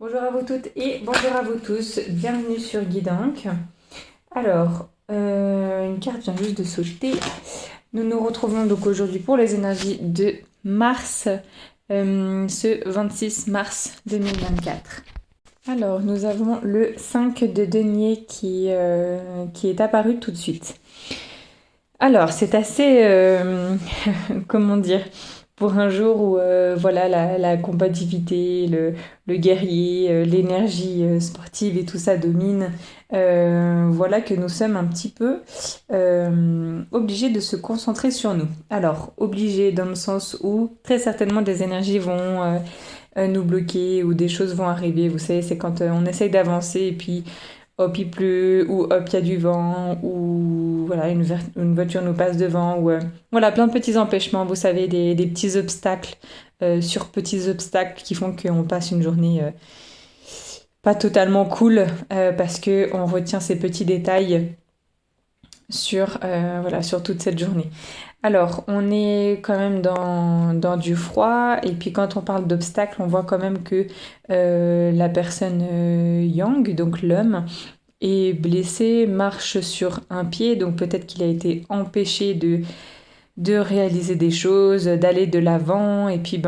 Bonjour à vous toutes et bonjour à vous tous, bienvenue sur Guidank. Alors, une carte vient juste de sauter. Nous nous retrouvons donc aujourd'hui pour les énergies de mars, ce 26 mars 2024. Alors, nous avons le 5 de denier qui est apparu tout de suite. Alors, c'est assez, comment dire, pour un jour où voilà la combativité, le guerrier, l'énergie sportive et tout ça domine, voilà que nous sommes un petit peu obligés de se concentrer sur nous. Alors, obligés dans le sens où très certainement des énergies vont nous bloquer ou des choses vont arriver. Vous savez, c'est quand on essaye d'avancer et puis hop il pleut, ou hop il y a du vent, ou voilà une voiture nous passe devant, ou voilà plein de petits empêchements, vous savez, des petits obstacles sur petits obstacles qui font qu'on passe une journée pas totalement cool parce qu'on retient ces petits détails sur toute cette journée. Alors, on est quand même dans du froid, et puis quand on parle d'obstacles, on voit quand même que la personne yang, donc l'homme, est blessé, marche sur un pied, donc peut-être qu'il a été empêché de réaliser des choses, d'aller de l'avant, et puis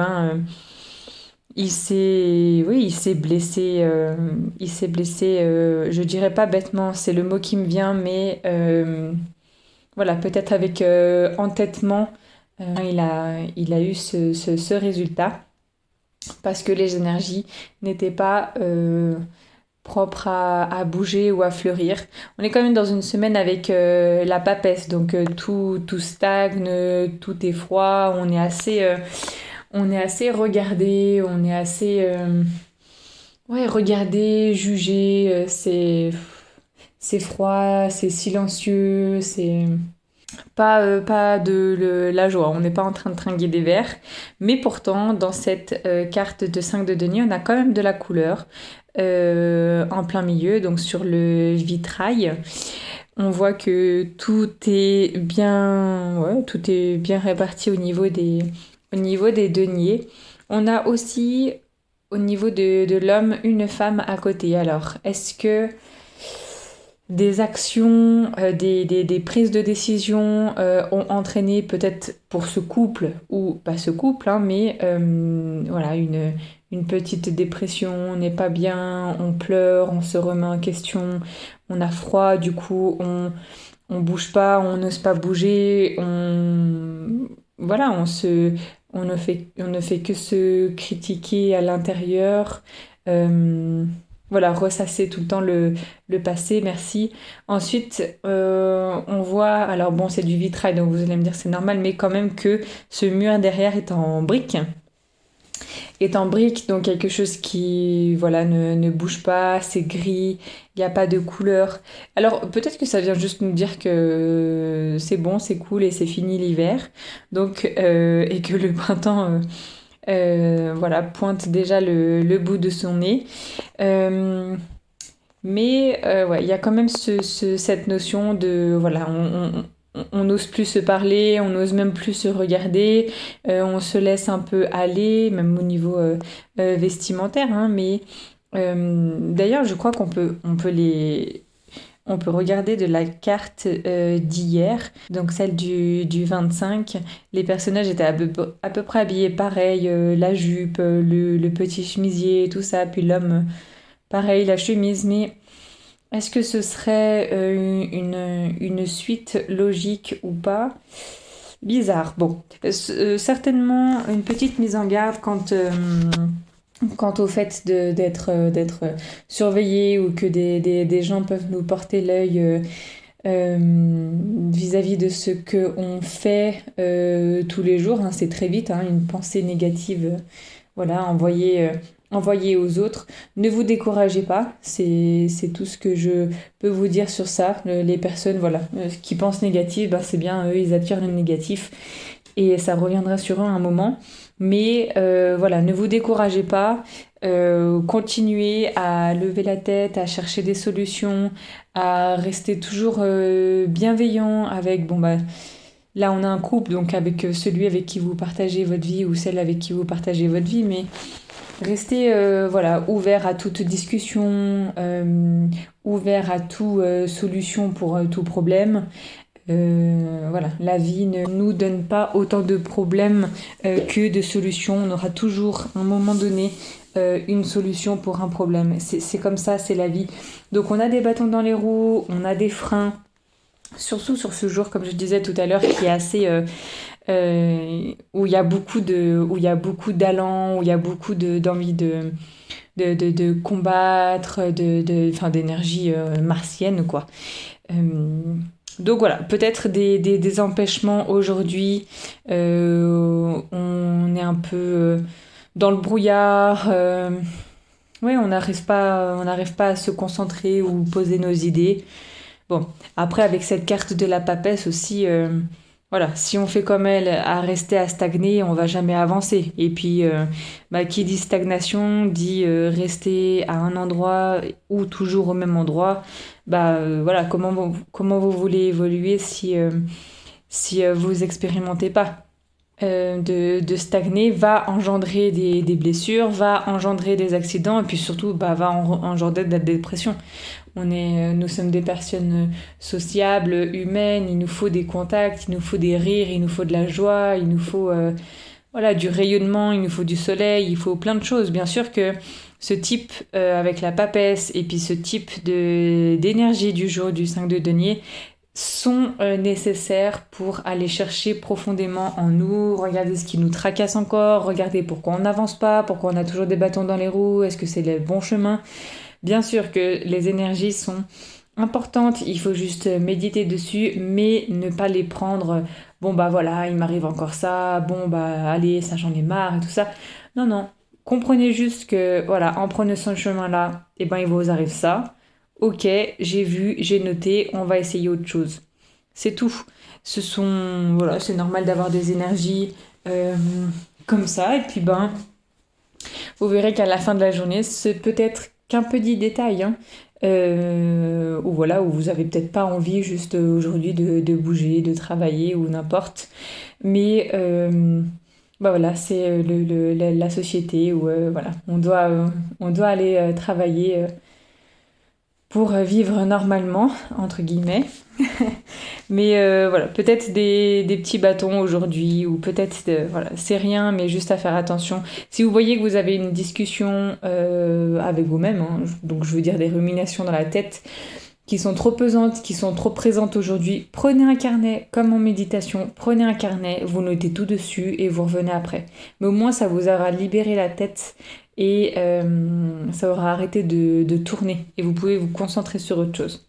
il s'est blessé, je dirais pas bêtement, c'est le mot qui me vient, mais voilà, peut-être avec entêtement, il a eu ce résultat, parce que les énergies n'étaient pas propres à bouger ou à fleurir. On est quand même dans une semaine avec la papesse, donc tout stagne, tout est froid, on est assez regardé, on est assez regardé, jugé, c'est froid, c'est silencieux, c'est pas la joie, on n'est pas en train de tringuer des verres, mais pourtant dans cette carte de 5 de denier, on a quand même de la couleur en plein milieu, donc sur le vitrail. On voit que tout est bien réparti au niveau des deniers. On a aussi au niveau de l'homme une femme à côté. Alors, est-ce que des actions, des prises de décision ont entraîné peut-être pour ce couple, ou pas ce couple, hein, mais voilà, une petite dépression, on n'est pas bien, on pleure, on se remet en question, on a froid, du coup on bouge pas, on n'ose pas bouger, voilà, on ne fait que se critiquer à l'intérieur. Voilà, ressasser tout le temps le passé, merci. Ensuite, on voit, alors bon, c'est du vitrail, donc vous allez me dire c'est normal, mais quand même que ce mur derrière est en brique, donc quelque chose qui, voilà, ne bouge pas, c'est gris, il n'y a pas de couleur. Alors peut-être que ça vient juste nous dire que c'est bon, c'est cool et c'est fini l'hiver, donc et que le printemps voilà, pointe déjà le bout de son nez. Ouais, il y a quand même cette notion de, voilà, on n'ose plus se parler, on n'ose même plus se regarder, on se laisse un peu aller, même au niveau vestimentaire, hein, mais d'ailleurs, je crois on peut regarder de la carte d'hier, donc celle du 25. Les personnages étaient à peu près habillés pareil, la jupe, le petit chemisier, tout ça, puis l'homme, pareil, la chemise, mais est-ce que ce serait une suite logique ou pas? Bizarre. Bon, certainement une petite mise en garde quant au fait d'être surveillé, ou que des gens peuvent nous porter l'œil vis-à-vis de ce qu'on fait tous les jours, hein. C'est très vite, hein, une pensée négative, voilà, envoyée aux autres. Ne vous découragez pas, c'est tout ce que je peux vous dire sur ça. Les personnes, voilà, qui pensent négatif, ben c'est bien, eux, ils attirent le négatif et ça reviendra sur eux à un moment. Mais voilà, ne vous découragez pas, continuez à lever la tête, à chercher des solutions, à rester toujours bienveillant avec, bon bah, là on a un couple, donc avec celui avec qui vous partagez votre vie, ou celle avec qui vous partagez votre vie, mais Restez ouvert à toute discussion, ouvert à toute solution pour tout problème. La vie ne nous donne pas autant de problèmes que de solutions. On aura toujours, à un moment donné, une solution pour un problème. C'est comme ça, c'est la vie. Donc on a des bâtons dans les roues, on a des freins. Surtout sur ce jour, comme je disais tout à l'heure, qui est assez... où il y a beaucoup d'allant, où il y a beaucoup d'envie de combattre, d'énergie martienne, quoi. Donc voilà, peut-être des empêchements aujourd'hui. On est un peu dans le brouillard. On n'arrive pas à se concentrer ou poser nos idées. Bon, après, avec cette carte de la papesse aussi, si on fait comme elle, à rester à stagner, on va jamais avancer. Et puis, qui dit stagnation, dit rester à un endroit ou toujours au même endroit. Comment vous voulez évoluer si vous expérimentez pas. De stagner va engendrer des blessures, va engendrer des accidents et puis surtout va engendrer de la dépression. Nous sommes des personnes sociables, humaines, il nous faut des contacts, il nous faut des rires, il nous faut de la joie, il nous faut du rayonnement, il nous faut du soleil, il faut plein de choses. Bien sûr que ce type avec la papesse et puis ce type d'énergie du jour du 5 de denier sont nécessaires pour aller chercher profondément en nous, regarder ce qui nous tracasse encore, regarder pourquoi on n'avance pas, pourquoi on a toujours des bâtons dans les roues, est-ce que c'est le bon chemin. Bien sûr que les énergies sont importantes, il faut juste méditer dessus, mais ne pas les prendre, il m'arrive encore ça, allez, ça j'en ai marre et tout ça. Non, comprenez juste que, en prenant ce chemin-là, il vous arrive ça. Ok, j'ai vu, j'ai noté, on va essayer autre chose. C'est tout. C'est normal d'avoir des énergies comme ça, et puis vous verrez qu'à la fin de la journée, c'est peut-être qu'un petit détail, où vous avez peut-être pas envie juste aujourd'hui de bouger, de travailler ou n'importe. Mais c'est la société où on doit aller travailler pour vivre normalement, entre guillemets. Mais peut-être des petits bâtons aujourd'hui, ou peut-être, c'est rien, mais juste à faire attention. Si vous voyez que vous avez une discussion avec vous-même, donc je veux dire des ruminations dans la tête, qui sont trop pesantes, qui sont trop présentes aujourd'hui, prenez un carnet, comme en méditation, prenez un carnet, vous notez tout dessus et vous revenez après. Mais au moins, ça vous aura libéré la tête et ça aura arrêté de tourner et vous pouvez vous concentrer sur autre chose.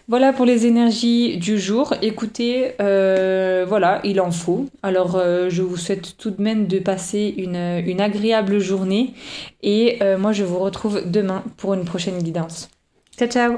Voilà pour les énergies du jour. Écoutez, il en faut. Alors, je vous souhaite tout de même de passer une agréable journée et moi, je vous retrouve demain pour une prochaine guidance. Ciao, ciao!